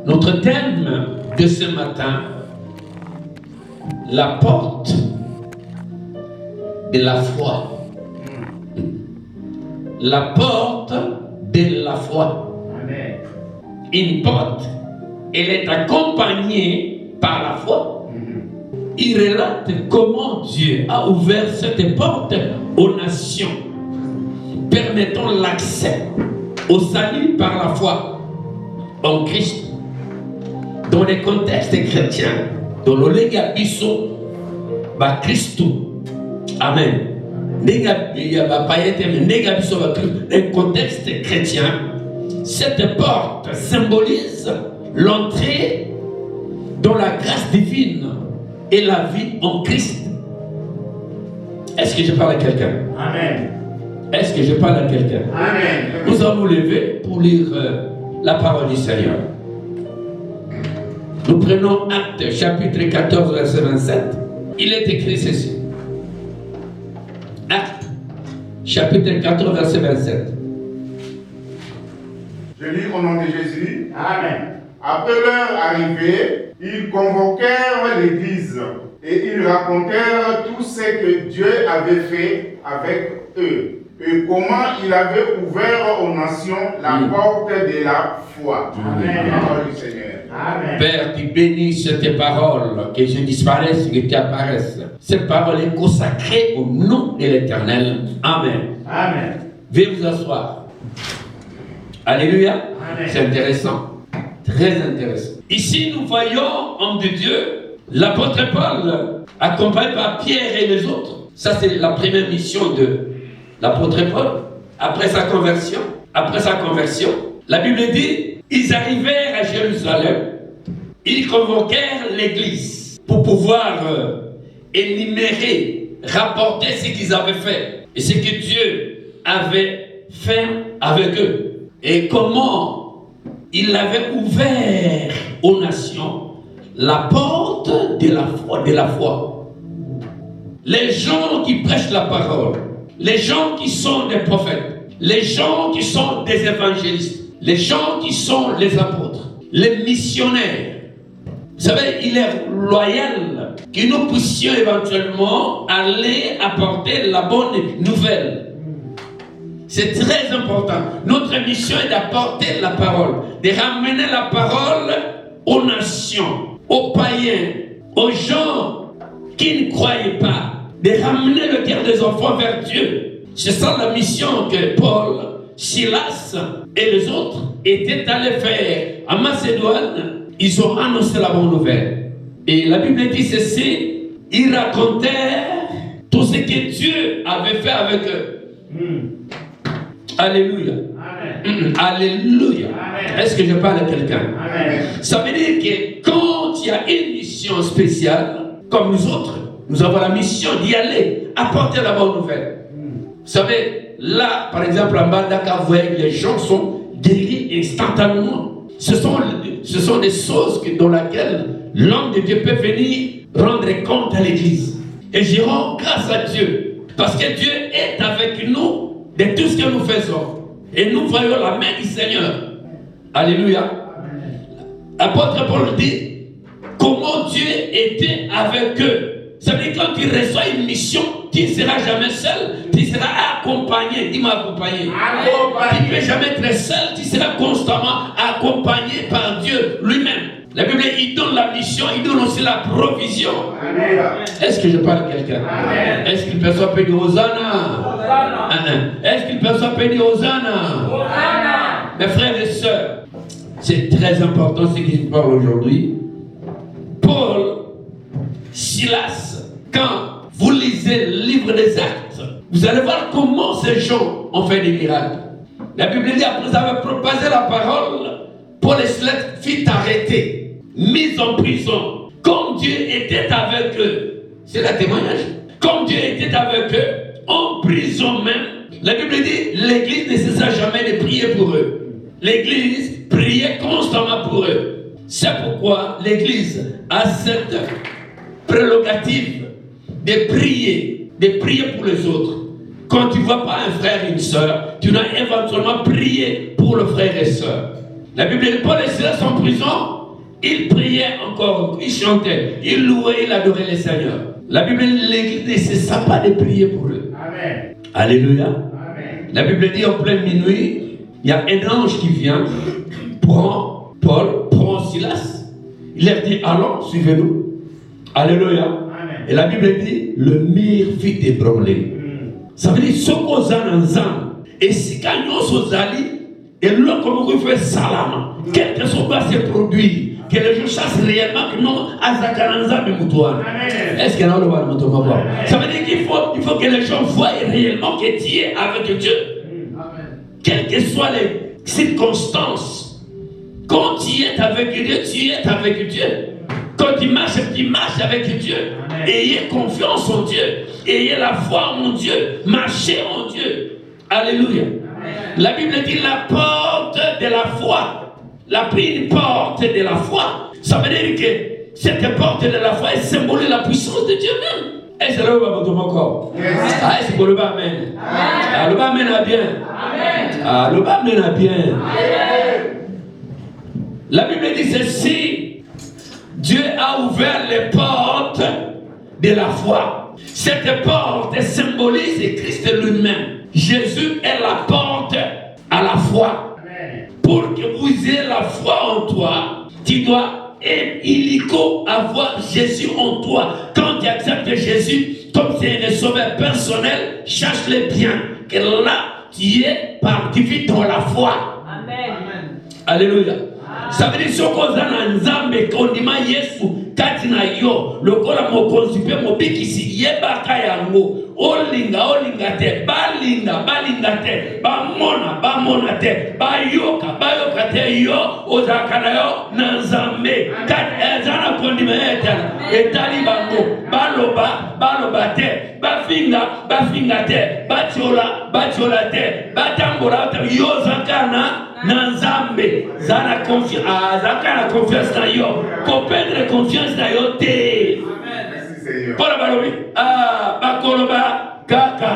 Notre thème de ce matin, la porte de la foi. La porte de la foi. Amen. Une porte, elle est accompagnée par la foi. Il relate comment Dieu a ouvert cette porte aux nations, permettant l'accès au salut par la foi en Christ. Dans les contextes chrétiens, dans le légabiso, ba Christou. Amen. Dans les contextes chrétiens, cette porte symbolise l'entrée dans la grâce divine et la vie en Christ. Est-ce que je parle à quelqu'un? Amen. Est-ce que je parle à quelqu'un? Amen. Nous allons nous lever pour lire la parole du Seigneur. Nous prenons Actes chapitre 14 verset 27. Il est écrit ceci. Actes chapitre 14 verset 27. Je lis au nom de Jésus. Amen. Après leur arrivée, ils convoquèrent l'église et ils racontèrent tout ce que Dieu avait fait avec eux et comment il avait ouvert aux nations la porte de la foi. Amen. Parole du Seigneur. Amen. Père, tu bénisses tes paroles, que je disparaisse et que tu apparaisses. Cette parole est consacrée au nom de l'Éternel. Amen. Amen. Veuillez vous asseoir. Alléluia. Amen. C'est intéressant. Très intéressant. Ici, nous voyons, homme de Dieu, l'apôtre Paul, accompagné par Pierre et les autres. Ça, c'est la première mission de l'apôtre Paul. Après sa conversion, la Bible dit, ils arrivèrent à Jérusalem, ils convoquèrent l'église pour pouvoir énumérer, rapporter ce qu'ils avaient fait et ce que Dieu avait fait avec eux et comment il avait ouvert aux nations la porte de la foi. Les gens qui prêchent la parole, les gens qui sont des prophètes, les gens qui sont des évangélistes, les gens qui sont les apôtres, les missionnaires. Vous savez, il est loyal que nous puissions éventuellement aller apporter la bonne nouvelle. C'est très important. Notre mission est d'apporter la parole, de ramener la parole aux nations, aux païens, aux gens qui ne croyaient pas, de ramener le cœur des enfants vers Dieu. C'est ça la mission que Paul, Silas et les autres étaient allés faire en Macédoine. Ils ont annoncé la bonne nouvelle. Et la Bible dit ceci, ils racontèrent tout ce que Dieu avait fait avec eux. Alléluia. Amen. Alléluia. Amen. Est-ce que je parle à quelqu'un? Amen. Ça veut dire que quand il y a une mission spéciale, comme nous autres, nous avons la mission d'y aller, apporter la bonne nouvelle. Vous savez, là, par exemple, en Bandaka, vous voyez que les gens sont guéris instantanément. Ce sont des choses dans lesquelles l'homme de Dieu peut venir rendre compte à l'église. Et je rends grâce à Dieu, parce que Dieu est avec nous de tout ce que nous faisons. Et nous voyons la main du Seigneur. Alléluia. L'apôtre Paul dit comment Dieu était avec eux. Ça veut dire que quand tu reçois une mission, tu ne seras jamais seul, tu seras accompagné. Dis-moi accompagné. Tu ne peux jamais être seul, tu seras constamment accompagné par Dieu lui-même. La Bible, il donne la mission, il donne aussi la provision. Amen. Est-ce que je parle à quelqu'un? Amen. Est-ce qu'il peut s'appeler Hosanna? Est-ce qu'il peut s'appeler Hosanna? Mes frères et sœurs, c'est très important ce que je parle aujourd'hui. Paul, Silas, quand vous lisez le livre des Actes, vous allez voir comment ces gens ont fait des miracles. La Bible dit, après avoir propagé la parole, Paul et Silas furent arrêtés, mis en prison. Comme Dieu était avec eux, c'est le témoignage. Comme Dieu était avec eux, en prison même, la Bible dit, l'église ne cessa jamais de prier pour eux. L'église priait constamment pour eux. C'est pourquoi l'église a cette prérogative de prier pour les autres. Quand tu ne vois pas un frère et une soeur, tu dois éventuellement prier pour le frère et soeur. La Bible dit Paul et Silas en prison, ils priaient encore, ils chantaient, ils louaient, ils adoraient le Seigneur. La Bible dit l'église ne cessa pas de prier pour eux. Amen. Alléluia. Amen. La Bible dit en pleine minuit, il y a un ange qui vient, prend Paul, prend Silas, il leur dit allons, suivez-nous. Alléluia. Amen. Et la Bible dit le mur fit ébranler. Ça veut dire ce qu'on a ensemble. Et si quand nous sommes allés, et là, comme on fait salama, quelque chose va se produire, que les gens chassent réellement que nous, à Zakaranza, mais Moutouane. Est-ce qu'il y a un autre? Ça veut dire qu'il faut que les gens voient réellement que tu es avec Dieu. Amen. Quelles que soient les circonstances, quand tu es avec Dieu, tu es avec Dieu. Quand tu marches avec Dieu. Amen. Ayez confiance en Dieu. Ayez la foi en Dieu. Marchez en Dieu. Alléluia. Amen. La Bible dit la porte de la foi. La une porte de la foi. Ça veut dire que cette porte de la foi symbolise la puissance de Dieu même. Est-ce que le bas encore? Est-ce que le bas amène? Le bas amène à bien. Le bas amène à bien. La Bible dit ceci. Dieu a ouvert les portes de la foi. Cette porte symbolise Christ lui-même. Jésus est la porte à la foi. Amen. Pour que vous ayez la foi en toi, tu dois illico avoir Jésus en toi. Quand tu acceptes Jésus comme c'est un sauveur personnel, cherche-le bien. Que là, tu es parti dans la foi. Amen. Alléluia. Ça veut dire ce qu'on a dans Nzambe qu'on dit ma Yesu katina yo lokola mo konsipe mo bikisi yeba kayango olinga te balinga te bamona te bayoka te yo ozakana yo na Nzambe kat ezana kondima etali bango baloba te bafinga te batiola te batambola te yo zakana na Nzambe zana confiance na yo ko perdre confiance na yo te. Amen. Pour la balobi bakoloba kaka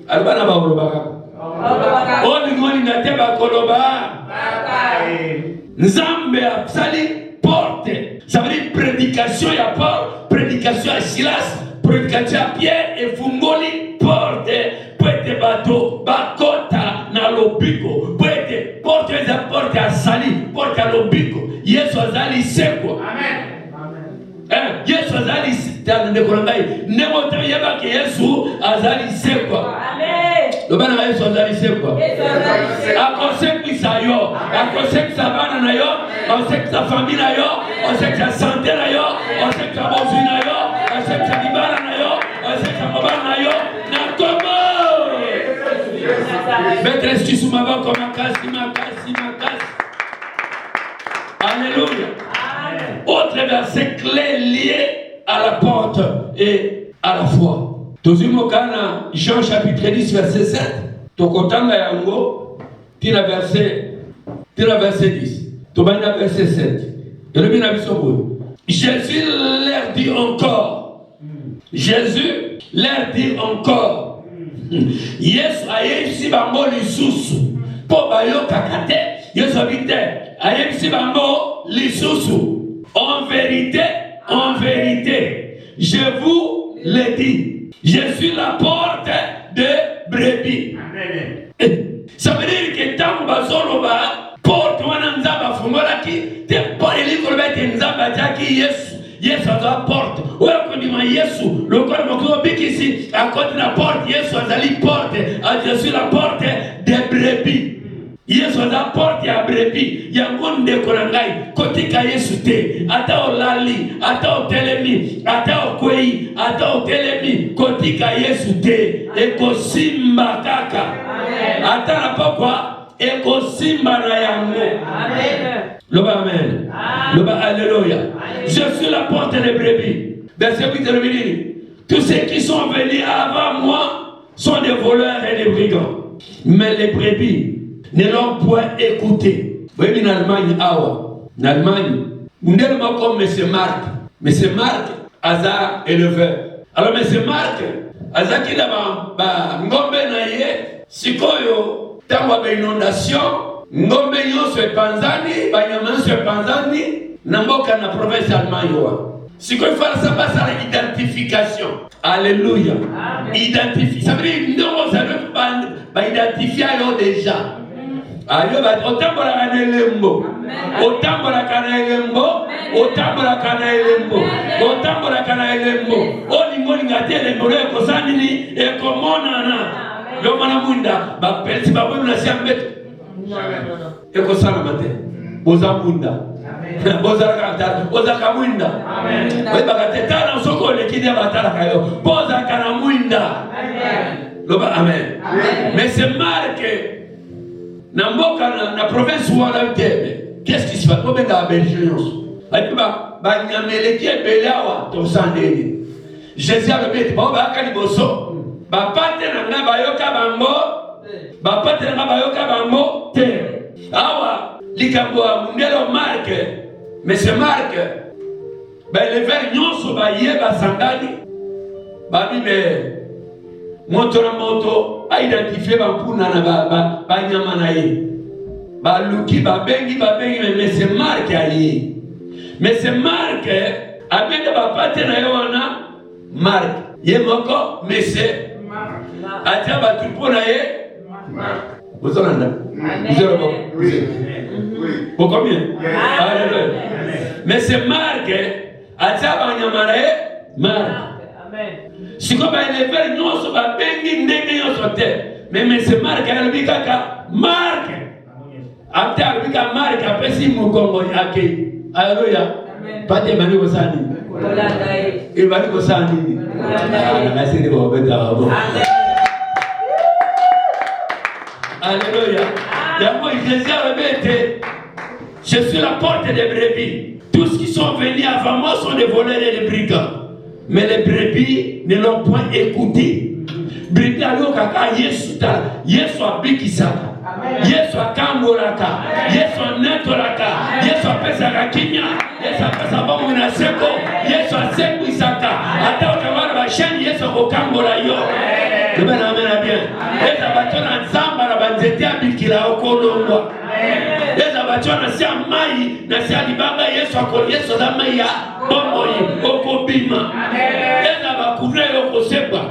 albana bakoloba kaka olinga te bakoloba kaka Nzambe asali porte. Ça veut dire prédication ya Paul, prédication à Silas, prédication à Pierre et fungoli porte pwete bato bakota na lobiko pwete porte eza porte ya sali porte ya lobiko Yesu azali seko. Amen. Yesu azali tana ndekorangai nemoto yeba ke Yesu azali seko. Amen. Lobana Yesu azali seko. Akosekisa yo, akosekisa bana na yo, akosekisa famille na yo, akosekisa santé na yo, akosekisa bozu na yo, akosekisa libala na yo, akosekisa mabana na yo na komo. Maîtresse qui sous ma voix comme ma casse. Alléluia. Autre verset clé lié à la porte et à la foi. Tozimo kana Jean chapitre 10 verset 7. Tokotanga yango tina verset 10. Tobana verset 7. Et le bien biso. Jésus leur dit encore. Yesu ayebisi bango lisusu po bayoka kate. Yesu abite ayebisi bango lisusu. En vérité, je vous le dis, je suis la porte de brebis. Amen. Ça veut dire que tant bazoloba porte wana nzamba fungolaki te pole likoloba te nzamba jaki Yesu aza porte. Oya kondima Yesu lokola moko bikisi à côté de la porte Yesu azali porte. Je suis la porte des brebis. Yesu aza porte ya brebis. Yango ndeko na ngai kotika Yesu te. Ata olali, ata otelemi, ata okwei, ata otelemi kotika Yesu te. Ekosimba kaka. Amen. Ata na pokwa ekosimba na yango. Amen. Loba amen. Loba alléluia. Je suis la porte des brebis. Verset 8 de dire. Tous ceux qui sont venus avant moi sont des voleurs et des brigands. Mais les brebis ne l'ont point écouté. Vous voyez, en Allemagne, en Allemagne, nous sommes comme M. Marc. M. Marc, Aza éleveur. Alors, M. Marc, Aza qui a ngombe na ye, sikoyo, tangwa ba inondation, ngombe nyonso epanzani, banyama nyonso epanzani, na mboka na province Allemagne wa. Sikoyo fala ça passe à l'identification. Alléluia. Identifie. Ça veut dire ndongo ça va identifier yo déjà. Ayo ba otambola kana elembo. Otambola kana elembo, otambola kana elembo. Otambola kana elembo. Olingo lingate elembo ko sanini e komona na. Yo mana munda ba pelsi ba bwe na siambet. Non. E ko sana mate. Boza munda. Boza kanta, boza kamwinda. Amen. Weba katetana usoko lekidia batala kayo. Boza kana mwinda. Amen. Loba amen. Amen. Mais c'est marqué. Namboka na province wala utebe. Qu'est-ce qui se passe? Obenga abelgeons. Aiba ba nyameleki ebelawa to sandeni. Jésus a répété ba kali boso. Ba pate na nga bayoka bango. Ba pate na nga bayoka bango te. Awa likambo mundelo marque. Mais c'est Marc, les vers nyonso baye basangani, babi me moto a identifié bampuna na ba nyama na ye, ba luki ba bengi mais c'est Marc aye. Mais c'est Marc abende ba pate na yoana Marc. Ye moko mais c'est atia ba tupo na ye Marc. Vous en avez? Vous avez bon? Oui. Pour combien? Alléluia. Mais c'est Marc, atia banyamare Marc. Amen. Si comme les vers nyonso ba bengi ndenge nyonso te. Mais c'est Marc alobi kaka Marc. Ata alobi ka Marc apesi mukongo yake. Alléluia. Pate bani ko sani. Il bani ko sani. Merci de vous beta. Alléluia. D'abord, Jésus a répété, je suis la porte des brebis. Tous ceux qui sont venus avant moi sont des voleurs et des brigands. Mais les brebis ne l'ont point écouté. Brebis a l'eau kaka Yesu ta, Yesu a bikisaka, Yesu a kangolaka, Yesu a netolaka, Yesu a pesaka kinya, Yesu a pesaka bomu na seko, Yesu a seku isaka. Ata utawala ba shani Yesu a kokangola yo. Amen, amen, bien. Eza batona nzamba na banzete abikila okolongwa. Eza batona sia mai na sia libanga Yesu akoli Yesu da mai ya bomoyi okobima. Eza bakuna okoseba.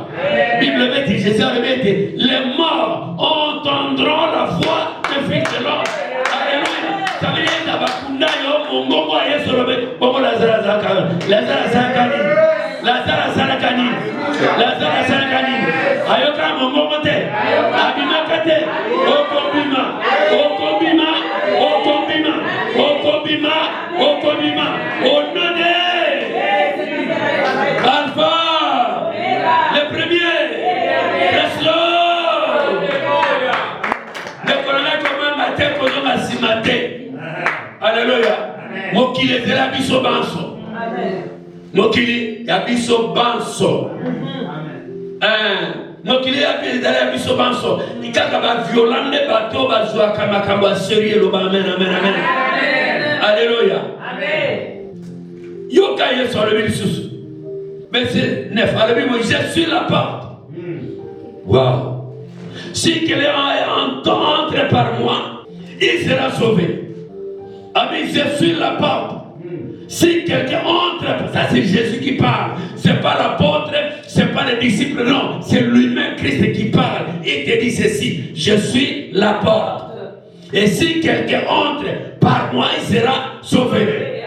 Bible dit Jésus répète, les morts entendront la voix de Fils de l'homme. Alléluia. Ça veut dire eza bakuna yo mongo Yesu robe bomo Lazare zakani. Lazare zakani. Lazare zakani. Lazare zakani. Ayoka momote, abimakate, okobima, okobima, okobima, okobima, okobima, onone, Alpha, le premier, Reslo, le colonel comment matin, comment masimate, alléluia, mokile de la biso banso, mokili ya biso banso, mokili ya bidala biso banso ikaka ba violande bato bazwa kama kamba sérieux lo ba amen amen amen. Alléluia. Amen. Yoka Yesu le bilisusu. Verset 9. Alléluia. Je suis la porte. Wow. Si quelqu'un entre par moi, il sera sauvé. Amen. Je suis la porte. Si quelqu'un entre, ça c'est Jésus qui parle. C'est pas l'apôtre, c'est pas les disciples, non. C'est lui-même, Christ, qui parle. Il te dit ceci, je suis la porte. Et si quelqu'un entre par moi, il sera sauvé.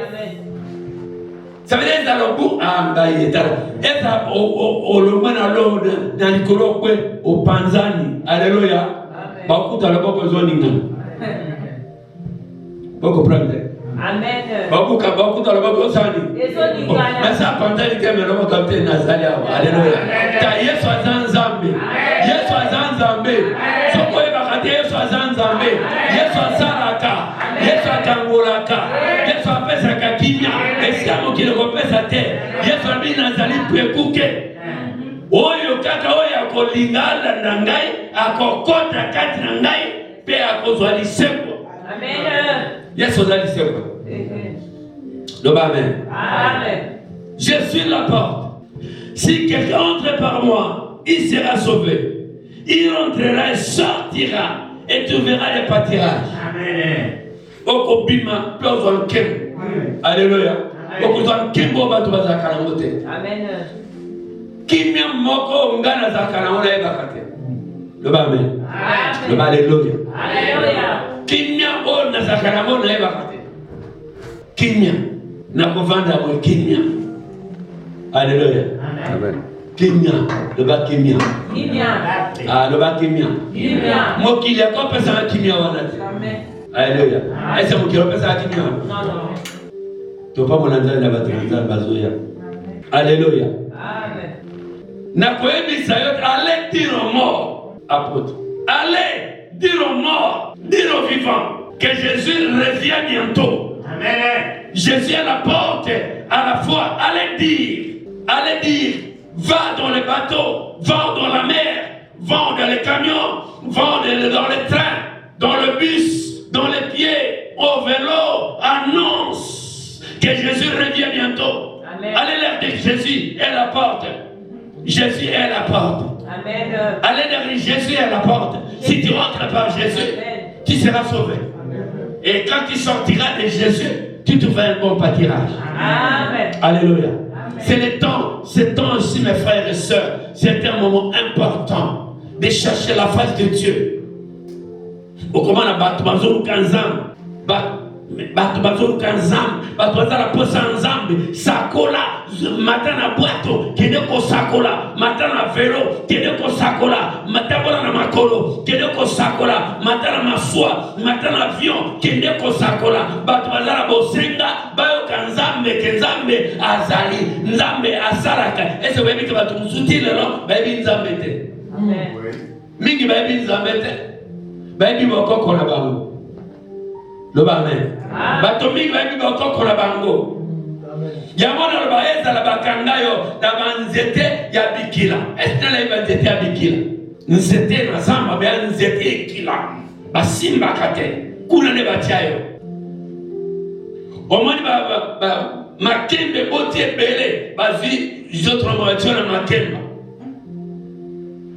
Ça veut dire que dans le bout, dans le colloque, au Panzani. Alléluia. Beaucoup de gens ont besoin de nous. Vous comprenez? Amen. Beaucoup dans le monde sani. Mais ça pendant que me le capté Nazaria. Alléluia. Ta Yesu azanzambe. Yesu azanzambe. Soko ebakati Yesu azanzambe. Yesu azaraka. Yesu akangolaka. Yesu apesa kakinya. Esiamo kile kopesa te. Yesu abi nazali pekuke. Oyo kaka oyo akolingala na ngai, akokota kati na ngai, pe akozwa liseko. Amen. Yesu azali liseko. Amen. Amen. Je suis la porte. Si quelqu'un entre par moi, il sera sauvé. Il entrera et sortira et tu verras les pâtirages. Amen. Okobima, peu on kem. Alléluia. Okuzan kembo batu bazakala mote. Amen. Kimia moko ngana zakala ona ebakate. Le ba amen. Le ba alléluia. Alléluia. Kimia o na zakala ona ebakate. Kimia na kovanda mo kimia. Alléluia. Amen. Kimia, le ba kimia. Kimia. Ah, le ba kimia. Kimia. Mo kilia ko pesa kimia wana. Amen. Alléluia. Est-ce que mo pesa kimia? Non, non. Tu pas mon anzali na batanza bazoya. Alléluia. Amen. Na koyebisa yo allez dire aux morts, apôtre. Allez dire aux morts, dire aux vivants que Jésus revient bientôt. Amen. Jésus est à la porte à la fois. Allez dire, va dans les bateaux, va dans la mer, va dans les camions, va dans les trains, dans le bus, dans les pieds, au vélo, annonce que Jésus revient bientôt. Amen. Allez leur dire Jésus est la porte. Jésus est la porte. Amen. Allez leur dire Jésus est la porte. Si tu rentres par Jésus, tu seras sauvé. Et quand tu sortiras de Jésus, tu trouveras un bon pâturage. Amen. Alléluia. C'est le temps aussi, mes frères et sœurs. C'est un moment important de chercher la face de Dieu. Au comment on a battu Kanzam, battu Kanzam, battu la posa Nzambe, sakola, matin na boîte, kedeko sakola, matin na vélo, kedeko sakola, matin na makolo, kedeko sakola, matin na maswa, matin na avion, kedeko sakola, battu la bosenga, bayo Kanzambe, Kenzambe, azali, Nzambe, asalaka. Est-ce que vous avez dit que battu moussouti lelo, baby Nzambe te? Amen. Mingi baby Nzambe te? Baby boko na bango. Le amen. Batomingi baby boko na bango. Yamona ba eza la bakanga yo na banzete ya bikila. Est-ce que la banzete ya bikila? Nzete na zamba ba nzete ekila. Basimba kate. Kuna ne batiayo. Omani ba makembe botie bele bazi jotro moacho na makemba.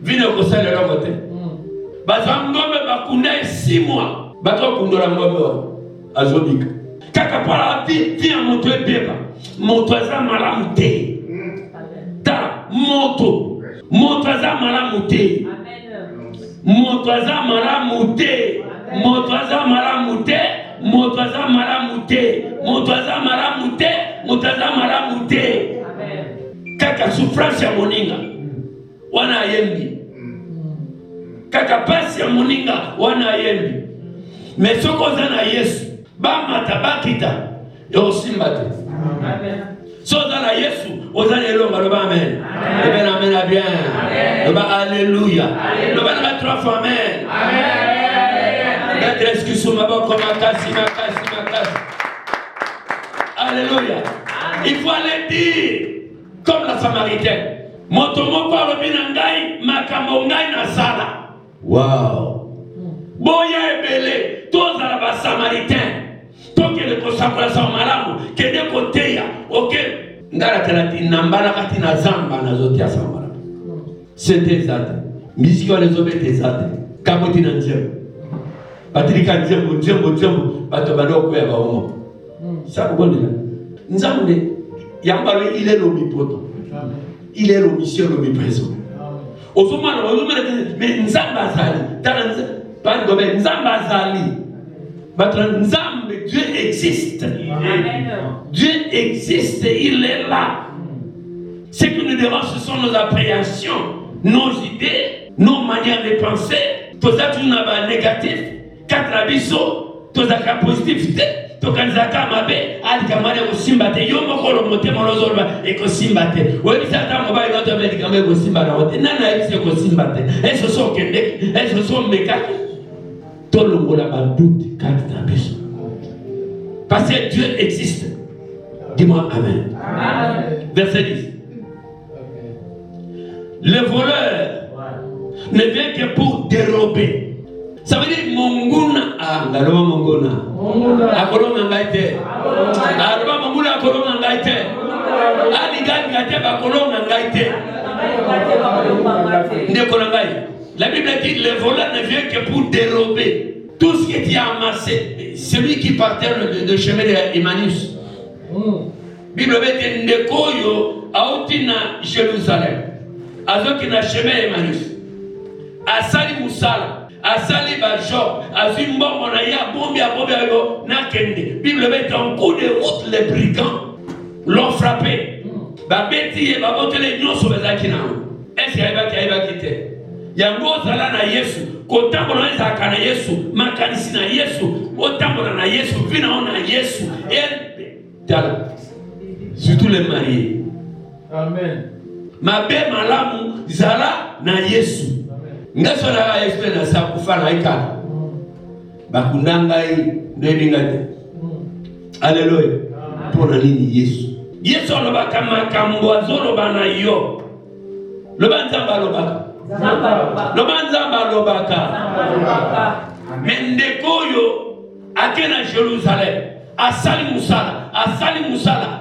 Vino ko sala la vote. Bazangombe bakunda 6 mois. Bato kundola ngombe wa azobika. Kaka para ti moto ebeba. Moto za malamu te. Ta moto za malamu te. Moto za malamu te. Moto za malamu te. Moto za malamu te. Moto za malamu te. Moto za malamu te. Kaka souffrance ya moninga. Wana yembi. Kaka pasi ya moninga wana yembi. Mais ce qu'on a Yesu, bamata bakita, yo simbate. Amen. So dans Yesu, on a le long, le amen. Le ben amen bien. Le ben alléluia. Le ben la 3 fois amen. Amen. D'être excusez ma boque comme makasi. Alléluia. Il faut aller dire comme la Samaritaine. Motomo parle binangai makamongai na sala. Wow. Boya ebele, tous à la Samaritain, tant que le consacre sa malamu, que de côté ya, ok, ngara telati nambala katina zamba na zote ya samara. C'était ça. Misiko les obétés ça. Kaboti na njem. Patrika njem, bato badoko ya baomo. Ça kubonde. Nzambe yambalo il est l'omnipotent. Il est l'omniscient, l'omniprésent. Osomana, mais nzamba zali, talanze. Dieu existe. Amen. Dieu existe, il est là. Ce que nous devons, ce sont nos appréhensions, nos idées, nos manières de penser. Tout ça, tout n'est négatif. Quatre abisso, tout ça, positivité. Tout ça, mabe, alikamane osimbate. Yo mokolo mote molozolba ekosimbate. Webi sata mobile noto medikame ekosimbate. Nana ebise ekosimbate. Eso so kende, eso so mekaki. Tout le monde a un doute quand parce que Dieu existe. Dis-moi amen. Amen. Verset 10. Le voleur ne vient que pour dérober. Ça veut dire monguna. Ah, galoma monguna. Akoloma ngaite. Alba monguna akoloma ngaite. Ali gadi ngate bakoloma ngaite. Ndekola ngai. La Bible dit le voleur ne vient que pour dérober. tout ce que tu as amassé, celui qui partait de chemin d'Emmaüs. Bible dit Ndekoyo auti na Jérusalem. Azoki na chemin d'Emmaüs. Asali musala, asali bajob, azimbo monaya bombi na kende. Bible dit en coup de route les brigands l'ont frappé. Babeti et babotele nyonso bezaki na. Est-ce qu'il y a quitté? Yango zala na Yesu, kotambola na zakana Yesu, makanisi na Yesu, otambola na Yesu, vina ona Yesu. Et dala. Surtout les mariés. Amen. Mabe malamu zala na Yesu. Ngaso na Yesu na sakufa na ika. Bakundanga ndebingate. Alléluia. Pour la ligne Yesu. Yesu alobaka makambo azoloba na yo. Loba nzamba alobaka. Loba nzamba alobaka. Mendeko yo akena Jérusalem. Asali musala.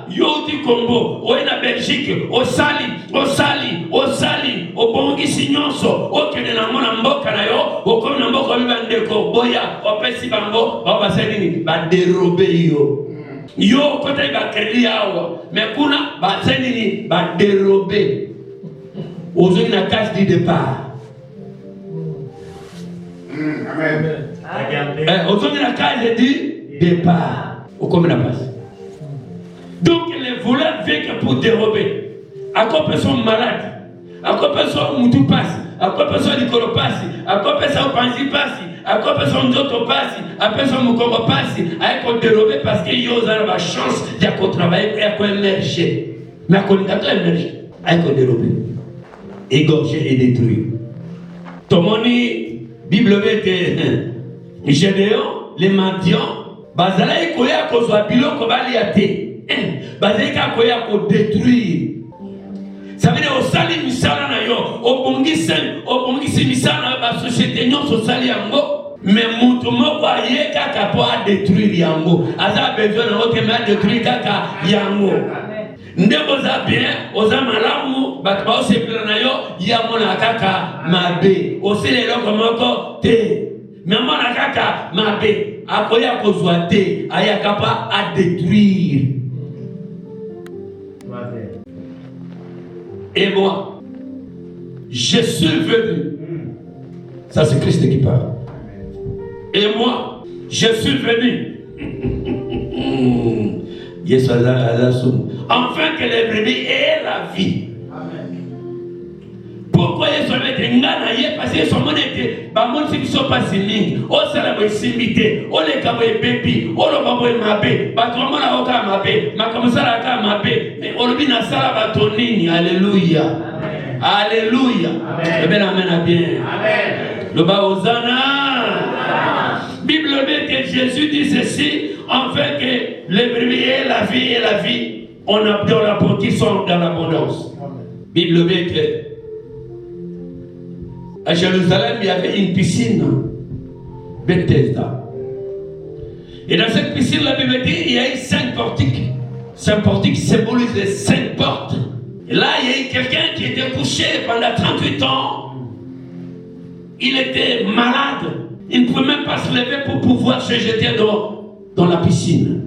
Yoti Congo, oena Belgique, osali, obongisi nyonso, okene na mona mboka na yo, okomi na mboka bibandeko, boya, opesi bango, babasenini, baderobe yo. Yo kota ba kredi awa, mekuna basenini, baderobe. Ozoni na case du départ. Amen. Ozoni na case du départ. Comme la passe. Donc les voleurs viennent pour dérober. À quoi personne malade, à quoi personne moutou passe, à quoi personne nicolo passe, à quoi personne panzi passe, à quoi personne d'autre passe, à personne moukongo passe, à quoi dérober parce qu'il y a la chance d'y avoir travaillé et à quoi émerger. Mais à quoi émerger, à quoi dérober, égorger et détruire. Tomoni, Bible dit Gédéon, les mendiants. Bazala ikoya kozwa biloko bali ate. Bazeka koya ko détruire. Ça veut dire osali misala na yo, obongisi misala ba société nyonso sali yango, mais mutu moko aye kaka po a détruire yango. Aza besoin na oke ma détruire kaka yango. Ndebo za bien, oza malamu, batba osepela na yo, yamona kaka mabe. Osele loko moko te. Mais moi na kaka mabe. Akoya kozwate ayakapa à détruire. Et moi, je suis venu. Ça c'est Christ qui parle. Et moi, je suis venu. Yes, enfin que les brebis aient la vie. Pourquoi ils sont mettés ngana parce qu'ils sont monnaie ba mon si sont pas simi o sala bo simité o le kabo e bebi o lo babo e mabe ba to mona o ka mabe ma comme ça la ka mabe mais o lo bina sala ba to nini. Alléluia. Alléluia. Et bien amen bien. Amen. Le ba Hosanna. Bible dit que Jésus dit ceci afin que les brebis aient la vie et la vie on a dans la porte qui sont dans l'abondance. Bible dit que à Jérusalem, il y avait une piscine, Bethesda. Et dans cette piscine, la Bible dit, il y a eu 5 portiques. 5 portiques symbolisent les 5 portes. Et là, il y a eu quelqu'un qui était couché pendant 38 ans. Il était malade. Il ne pouvait même pas se lever pour pouvoir se jeter dans la piscine.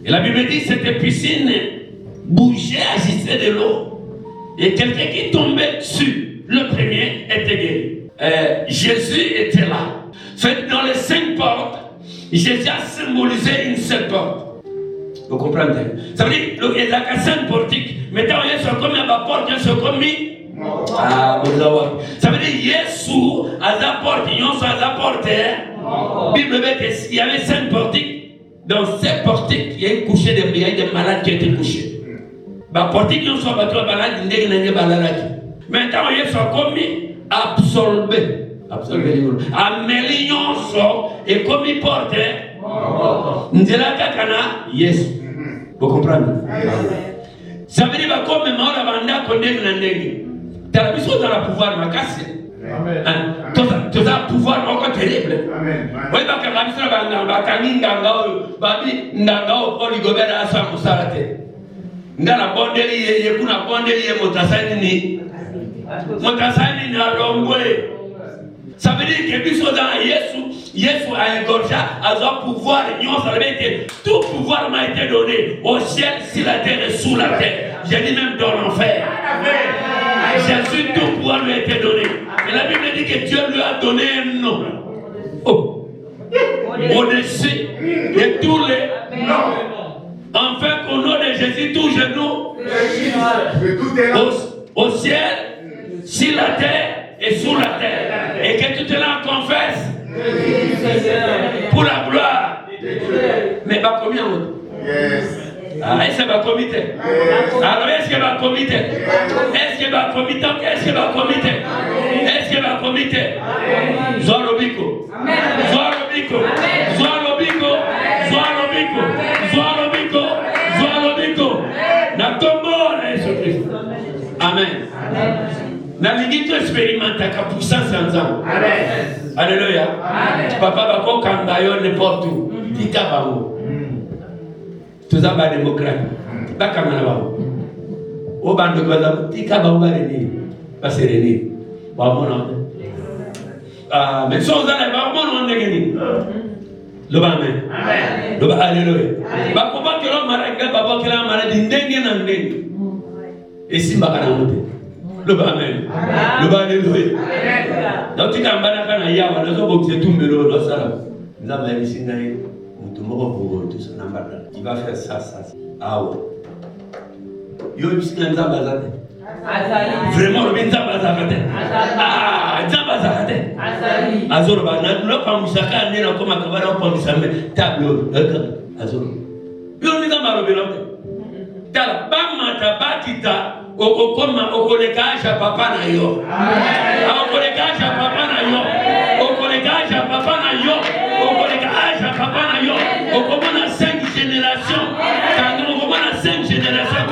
Et la Bible dit, cette piscine bougeait, agissait de l'eau. Et quelqu'un qui tombait dessus, le premier était guéri. Jésus était là. Fait dans les 5 portes, Jésus a symbolisé une seule porte. Vous comprenez? Ça veut dire qu'il y a 5 portiques. Maintenant, il y a comme une porte, il y a comme ah, vous avez. Ça veut dire Jésus a la porte, il y a la porte. La Bible dit qu'il y avait 5 portiques. Dans ces portiques, il y a des malades qui étaient couchés. La portique, il y a des malades qui étaient couchés. Maintenant, ils sont commis absorbés. Amélie Nyonso et commis porté. Ndela kakana, yes. Vous comprenez? Ça veut dire comme moi, la bande condamne l'année. Tu as besoin de pouvoir ma casse. Tu as un pouvoir encore terrible. Oui, parce que la mission de la bande, babi, ndangao, poligobert à sa moussalate. Ndala bondeli, yekuna bondeli, motasani. Motasani na longwe. Ça veut dire que biso dans Yesu Yesu a égorgé, a pouvoir, tout pouvoir m'a été donné au ciel, sur la terre et sous la terre. J'ai dit même dans l'enfer. Jésus, tout pouvoir lui a été donné. Et la Bible dit que Dieu lui a donné un nom. Oh. Au-dessus de tous les noms. Enfin, qu'au nom de Jésus, tout genou au ciel, sur la terre et sous la terre. Et que tout est là confesse pour la gloire. Mais pas combien d'autres? Est-ce que va comité? Alors est-ce que va comité? Est-ce que va comité? Est-ce que va comité? Est-ce que va comité? Zoalobiko. Zoalobiko. Zoalobiko. Zoalobiko. Zoalobiko. Zoalobiko. Na tombo na Yesu Christ. Amen. Na lingito expérimente ka puissance ensemble. Amen. Alléluia. Papa va ko kanga yo n'importe où. Tika bango. Tous les démocrates, pas comme là-bas. Au band de Guadeloupe, il y a un réuni, pas séréné. Mais sans aller, on est gagné. Le Amen. Le Alléluia. Bah, comment que l'homme malade, bah, que l'homme malade, il et si ma calamité. Le Amen. Le Alléluia. Donc, tu as un banana à Yawa, nous avons boxé tout le monde, nous avons ici. Il va faire ça. Ah ouais. Yo, il s'est vraiment, le Benzabazakate. Ah, Zabazakate. Azorba, n'a pas Moussaka, n'est pas comme un cabaret pour le tableau. Azor. Yo, nous avons le Talabama, Tabatita, Okokoma, Okolekaja, Papa Nayo. Okolekaja, Papa Nayo. Okolekaja, Papa Nayo. Okolekaja, Papa Nayo. Okomana 5 générations. Quand on a 5 générations,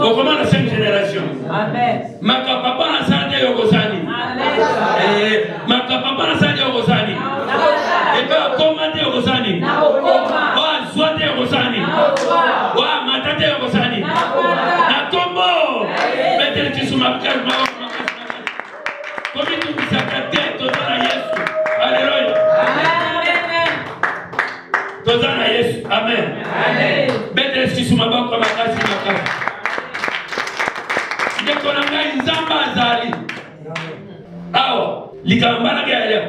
on commence à 5 générations. Amen. Maka papa na sante yogosani. Amen. Maka papa na sante yogosani. Et pas comment yogosani. Wa zoate yogosani. Wa matate yogosani. Na kombo. Mettez tu sous ma carte. Comme tu dis ça tête tozana Yesu. Alléluia. Amen. Tozana Yesu. Amen. Amen. Mettez tu sous ma banque comme ma carte. Nzamba azali awa likamambana ke aleo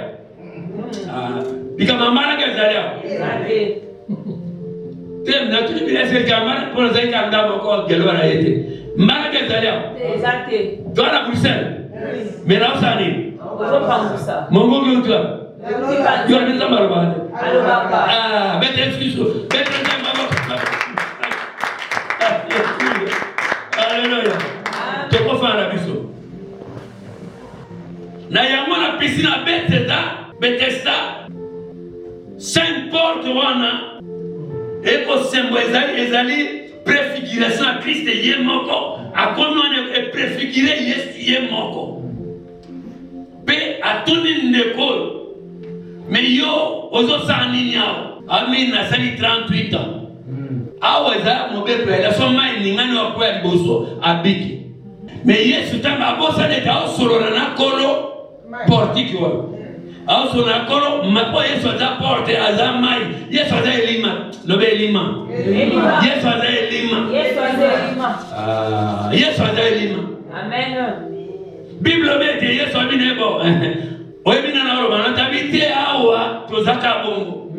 likamambana ke aleo tem na tuli bila se kamana pour zai kanda moko gelo na yete mbana ke aleo exacte dona Bruxelles mais là ça ni mongo ke utwa yo ni nzamba robane ah bete excuse bete nzamba alléluia. Tu peux faire la biso. Na yamona piscine Bethesda 5 portes wana eko sembo ezali préfiguration à Christ yemoko akomi wana e préfigurer Yesu yemoko pe atuni ndeko mais yo ozo sani nyao ami na sali 38 ans aweza mobepe la soma ningani wa kwa liboso abiki. Mais Yesu tamba bosa de ta solo na kolo portique wa. Au solo na kolo mapo Yesu za porte azamai. Yesu za elima, lobe elima. Yesu za elima. Ah, Yesu za elima. Amen. Bible mete Yesu abinego. Oyebina na ro bana tabite awa tozaka bongo.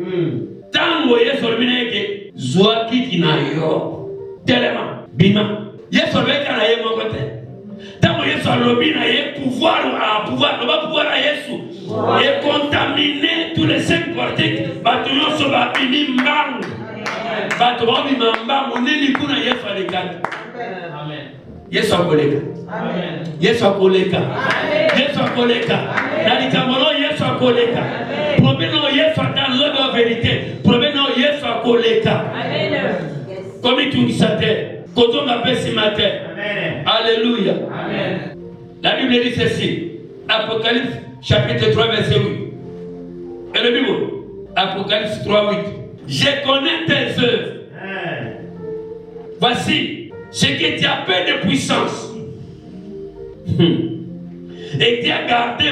Tango Yesu abineke zwa kiti na yo. Telema bima. Yesu abeka na yemo kote. Tant que Yesu a le pouvoir à Yesu et contaminer tous les 5 portiques, batuyo so ba bini mbangu. Batuyo bi mbangu nini kuna Yesu alikata. Amen. Yesu akoleka. Amen. Yesu akoleka. Amen. Yesu akoleka. Na likamolo Yesu akoleka. Probeno Yesu dans la vérité. Probeno Yesu akoleka. Amen. Comme tu dis ça quand on appelle ce matin. Amen. Alléluia. Amen. La Bible dit ceci. Apocalypse chapitre 3 verset 8. Et le Bible. Apocalypse 3 8. Je connais tes œuvres. Voici ce que tu as fait de puissance. Et tu as gardé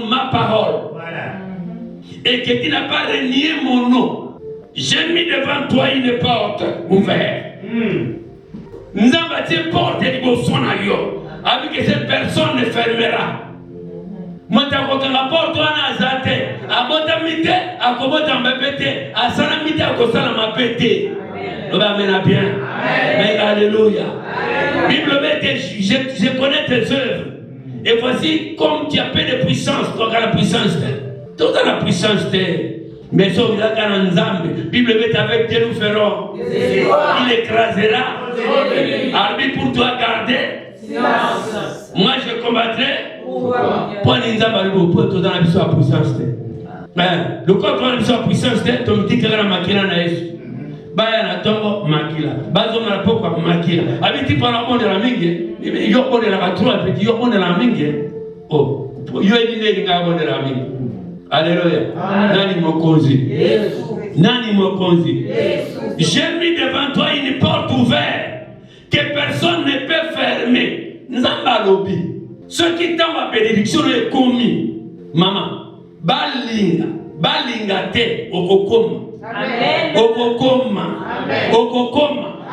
ma parole. Voilà. et que tu n'as pas renié mon nom, j'ai mis devant toi une porte ouverte. Nous avons bâti une porte de Bosson à yo, avec que cette personne ne fermera. Moi, tu as la porte à Nazate, à Botamite, à Kobotamapete, à Salamite, à Kosalamapete. Nous allons bien. Mais alléluia. Bible je connais tes œuvres. Et voici comme tu as peu de puissance, toi, la puissance. Toute la puissance, mais sauf que la Nzambe, Bible avec Dieu nous ferons. Il écrasera. Arbitre pour toi garder. Moi je combattrai. Pour Nzambe, pour toi dans la puissance. Le corps dans la puissance, tu me dis que la maquina na Yesu. Baya na tongo makila bazo na poko makila abiti para monde la mingi yo monde la trois petit yo monde la mingi oh yo edine nga monde la mingi alléluia nani mokonzi nani mokonzi j'ai mis devant toi une porte ouverte que personne ne peut fermer nzamba lobi ce qui dans ma bénédiction est commis maman balinga te okokoma Amen. Okokoma.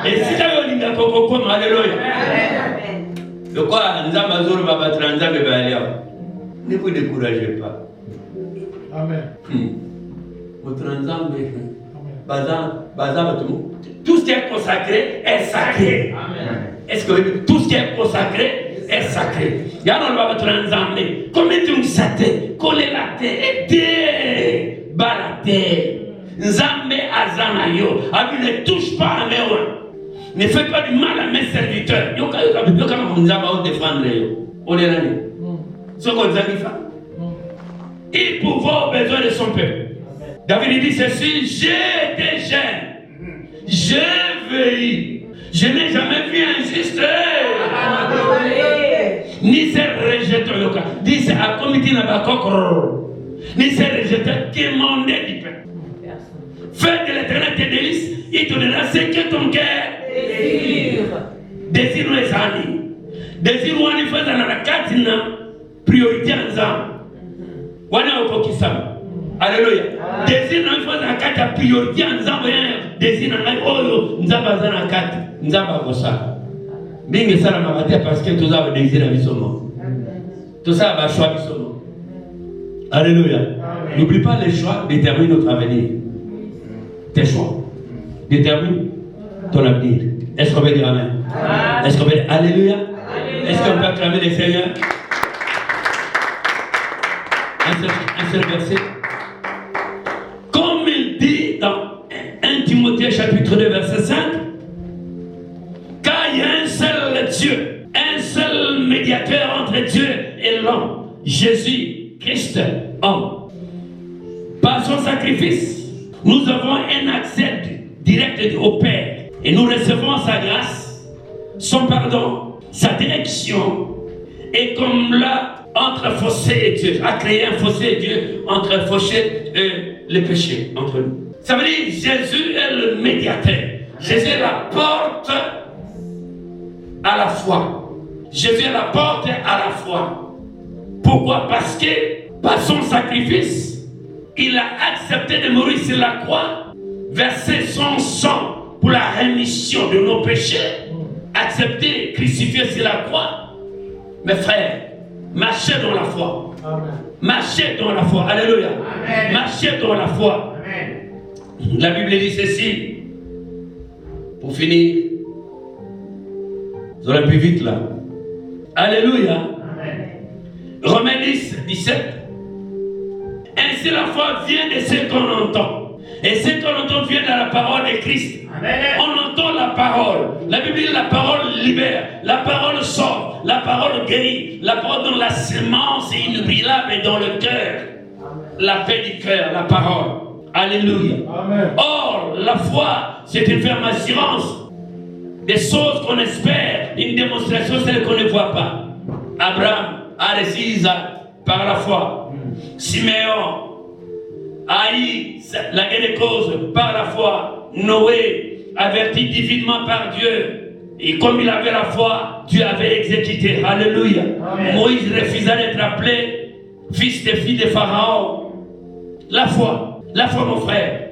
Et si tu as un lingua okokoma, alléluia. De quoi Nzamba Zoro va battre Nzamba Balia. Ne vous découragez pas. Amen. Votre Nzamba, tout ce qui est consacré est sacré. Amen. Est-ce que tout ce qui est consacré est sacré? Yano va battre Nzamba. Comme tu me sais, coller la terre, aider, balader. Nzambe azana yo, ne touche pas à mes rois. Ne fais pas du mal à mes serviteurs. Yo quand Nzamba va défendre yo. On est là. Ce qu'on dit ça. Il pourvoit aux besoins de son peuple. David dit ceci, j'ai été jeune, j'ai veillé, je n'ai jamais vu un juste. Ni ses rejeteurs, ni ses comité n'abakokro, ni ses rejeteurs qui demandaient du peuple. Fais de l'éternel tes délices, il te donnera ce que ton cœur désire. Désire nous les amis. Désire nous les faire dans la katina, priorité en zam. Wana okokisam. Alléluia. Désire nous les faire dans la katina, priorité en zam. Désire nous les faire nzamba dans la katina. Nzamba kosa. Binge sala mabate parce que tout ça va désirer la somo. Tout ça va choix du somo. Alléluia. N'oublie pas les choix déterminent notre avenir. Tes choix déterminent ton avenir. Est-ce qu'on peut dire Amen? Est-ce qu'on peut dire Alléluia? Est-ce qu'on peut acclamer le Seigneur? Un seul verset. Comme il dit dans 1 Timothée chapitre 2 verset 5, car il y a un seul Dieu, un seul médiateur entre Dieu et l'homme, Jésus-Christ, homme. Par son sacrifice, nous avons un accès direct au Père et nous recevons sa grâce, son pardon, sa direction. Et comme là, entre fossé et Dieu, a créé un fossé et Dieu, entre fossé et le péché, entre nous. Ça veut dire Jésus est le médiateur. Jésus est la porte à la foi. Jésus est la porte à la foi. Pourquoi? Parce que par son sacrifice, il a accepté de mourir sur la croix, verser son sang pour la rémission de nos péchés, accepté, crucifié sur la croix. Mes frères, marchez dans la foi. Amen. Marchez dans la foi. Alléluia. Amen. Marchez dans la foi. Amen. La Bible dit ceci. Pour finir, vous aurez plus vite là. Alléluia. Amen. Romains 10, 17. Ainsi la foi vient de ce qu'on entend. Et ce qu'on entend vient de la parole de Christ. Amen. On entend la parole. La Bible dit la parole libère. La parole sauve. La parole guérit. La parole donne la semence inoubliable dans le cœur. La paix du cœur, la parole. Alléluia. Amen. Or, la foi, c'est une ferme assurance des choses qu'on espère, une démonstration celle qu'on ne voit pas. Abraham a reçu Isaac par la foi. Siméon a eu la gain des causes par la foi. Noé, averti divinement par Dieu, et comme il avait la foi, Dieu avait exécuté. Alléluia. Amen. Moïse refusa d'être appelé fils de fille de Pharaon. La foi, mon frère.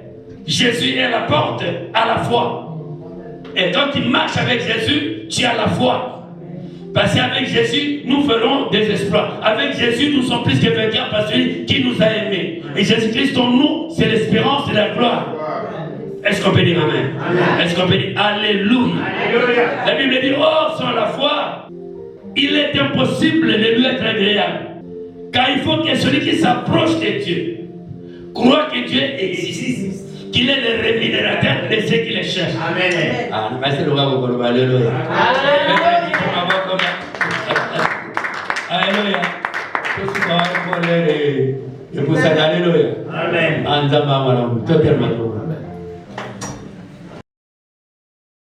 Jésus est la porte à la foi. Et quand tu marches avec Jésus, tu as la foi. Parce qu'avec Jésus, nous ferons des exploits. Avec Jésus, nous sommes plus que vainqueurs par celui qui nous a aimés. Et Jésus-Christ en nous, c'est l'espérance et la gloire. Est-ce qu'on peut dire Amen? Est-ce qu'on peut dire Alléluia? La Bible dit, oh, sans la foi, il est impossible de lui être agréable. Car il faut que celui qui s'approche de Dieu croit que Dieu existe, qu'il est le rémunérateur de ceux qui le cherchent. Amen. Alléluia. Alléluia. Amen.